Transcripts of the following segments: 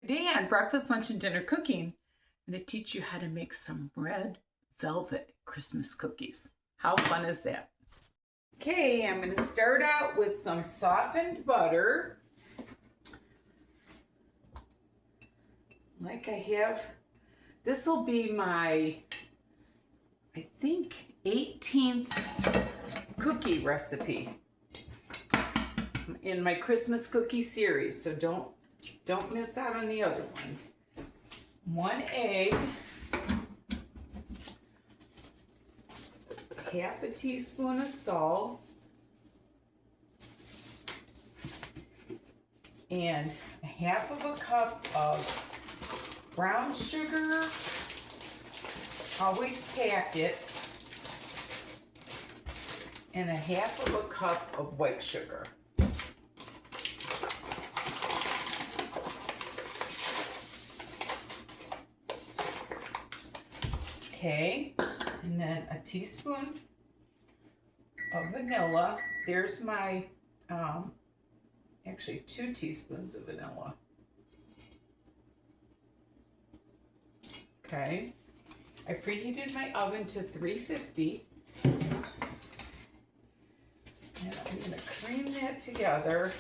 Today on Breakfast, Lunch, and Dinner Cooking, I'm going to teach you how to make some red velvet Christmas cookies. How fun is that? Okay, I'm going to start out with some softened butter. Like I have, this will be my, I think, 18th cookie recipe in my Christmas cookie series, so don't miss out on the other ones. 1 egg, half a teaspoon of salt, and a half of a cup of brown sugar. Always pack it, and a half of a cup of white sugar. Okay, and then a teaspoon of vanilla. There's my, actually 2 teaspoons of vanilla. Okay, I preheated my oven to 350. And I'm gonna cream that together,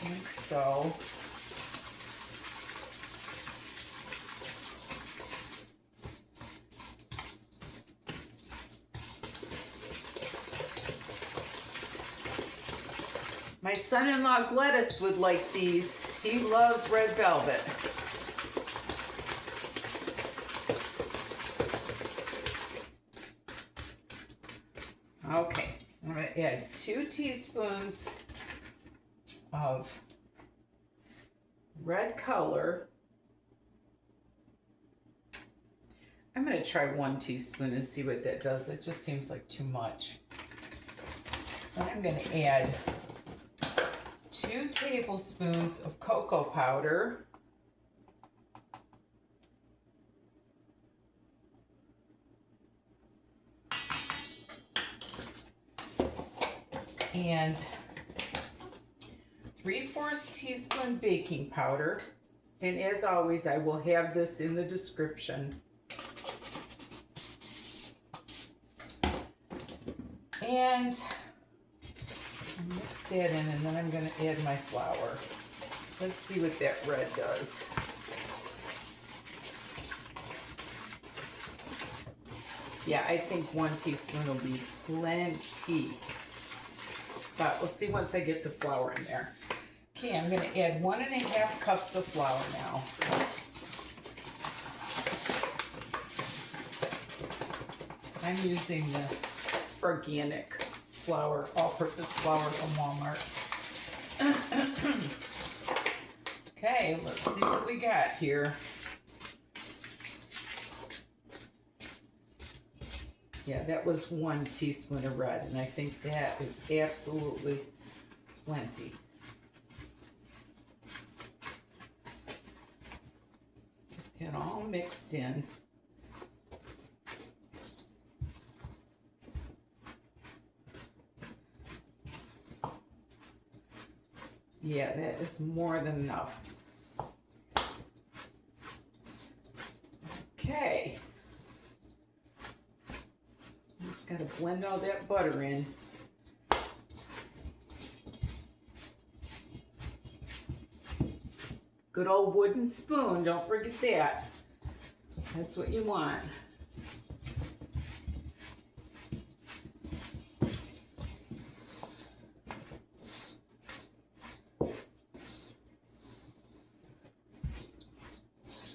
like so. My son-in-law Gladys would like these. He loves red velvet. Okay, I'm going to add 2 teaspoons of red color. I'm going to try 1 teaspoon and see what that does. It just seems like too much. Then I'm going to add 2 tablespoons of cocoa powder. And 3/4 teaspoon baking powder. And as always, I will have this in the description. And mix that in, and then I'm going to add my flour. Let's see what that red does. Yeah, I think 1 teaspoon will be plenty. But we'll see once I get the flour in there. Okay, I'm going to add 1.5 cups of flour now. I'm using the organic flour, all-purpose flour from Walmart. Okay, let's see what we got here. Yeah, that was 1 teaspoon of red, and I think that is absolutely plenty. Get it all mixed in. Yeah, that is more than enough. Okay. Just gotta blend all that butter in. Good old wooden spoon, don't forget that. That's what you want.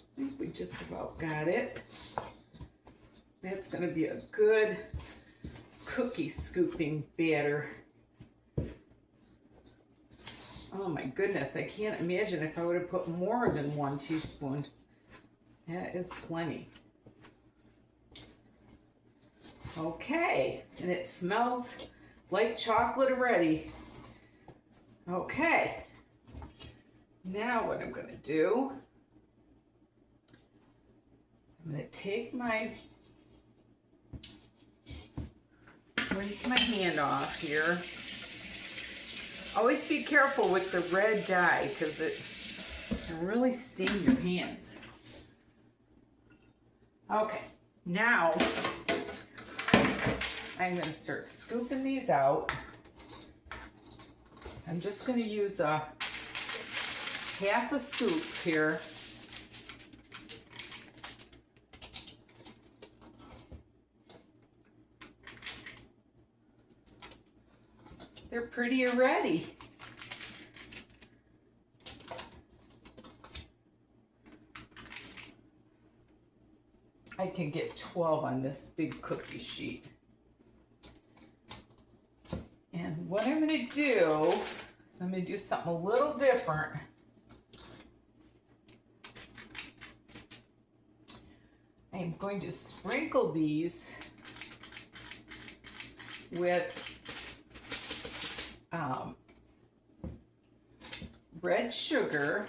I think we just about got it. That's going to be a good cookie scooping batter. Oh my goodness, I can't imagine if I would have put more than 1 teaspoon. That is plenty. Okay, and it smells like chocolate already. Okay, now what I'm going to do, I'm going to take my, rinse my hand off here. Always be careful with the red dye because it can really stain your hands. Okay, now I'm going to start scooping these out. I'm just going to use a half a scoop here. They're pretty already. I can get 12 on this big cookie sheet. And what I'm going to do is I'm going to do something a little different. I'm going to sprinkle these with red sugar,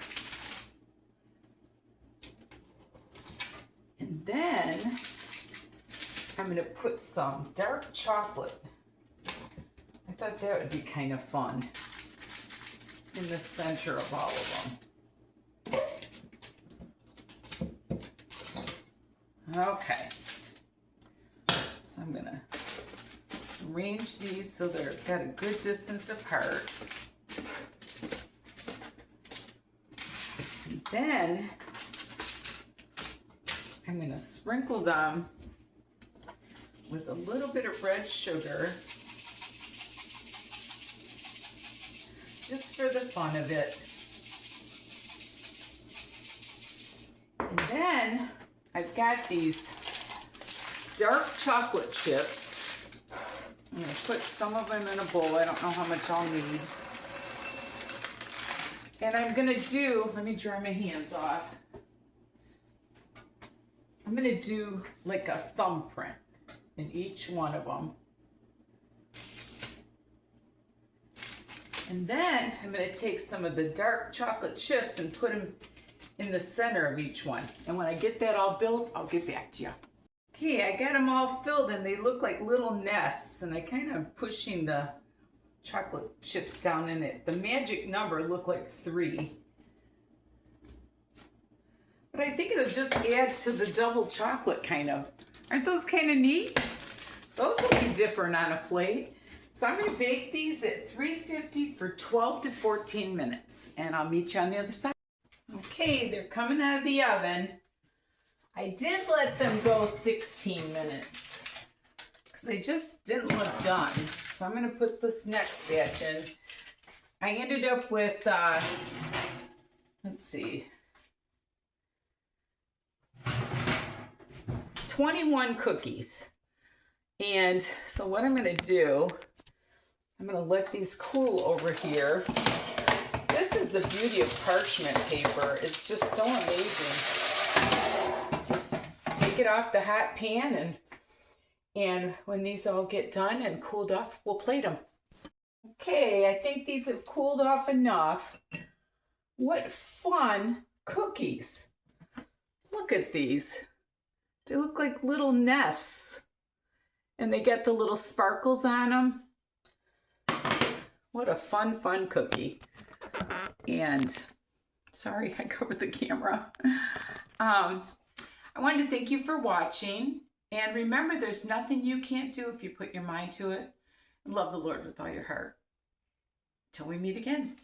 and then I'm going to put some dark chocolate. I thought that would be kind of fun in the center of all of them. Okay, so I'm going to arrange these so they're got a good distance apart. And then I'm going to sprinkle them with a little bit of red sugar, just for the fun of it. And then I've got these dark chocolate chips. I'm going to put some of them in a bowl. I don't know how much I'll need. And I'm going to do, let me dry my hands off. I'm going to do like a thumbprint in each one of them. And then I'm going to take some of the dark chocolate chips and put them in the center of each one. And when I get that all built, I'll get back to you. Okay, I got them all filled and they look like little nests, and I kind of pushing the chocolate chips down in it. The magic number looked like 3. But I think it'll just add to the double chocolate kind of. Aren't those kind of neat? Those will be different on a plate. So I'm going to bake these at 350 for 12 to 14 minutes, and I'll meet you on the other side. Okay, they're coming out of the oven. I did let them go 16 minutes because they just didn't look done. So I'm going to put this next batch in. I ended up with, let's see, 21 cookies. And so what I'm going to do, I'm going to let these cool over here. This is the beauty of parchment paper. It's just so amazing. Just take it off the hot pan, and when these all get done and cooled off, we'll plate them. Okay, I think these have cooled off enough. What fun cookies. Look at these. They look like little nests. And they get the little sparkles on them. What a fun cookie. And sorry, I covered the camera. I wanted to thank you for watching. And remember, there's nothing you can't do if you put your mind to it. And love the Lord with all your heart. Till we meet again.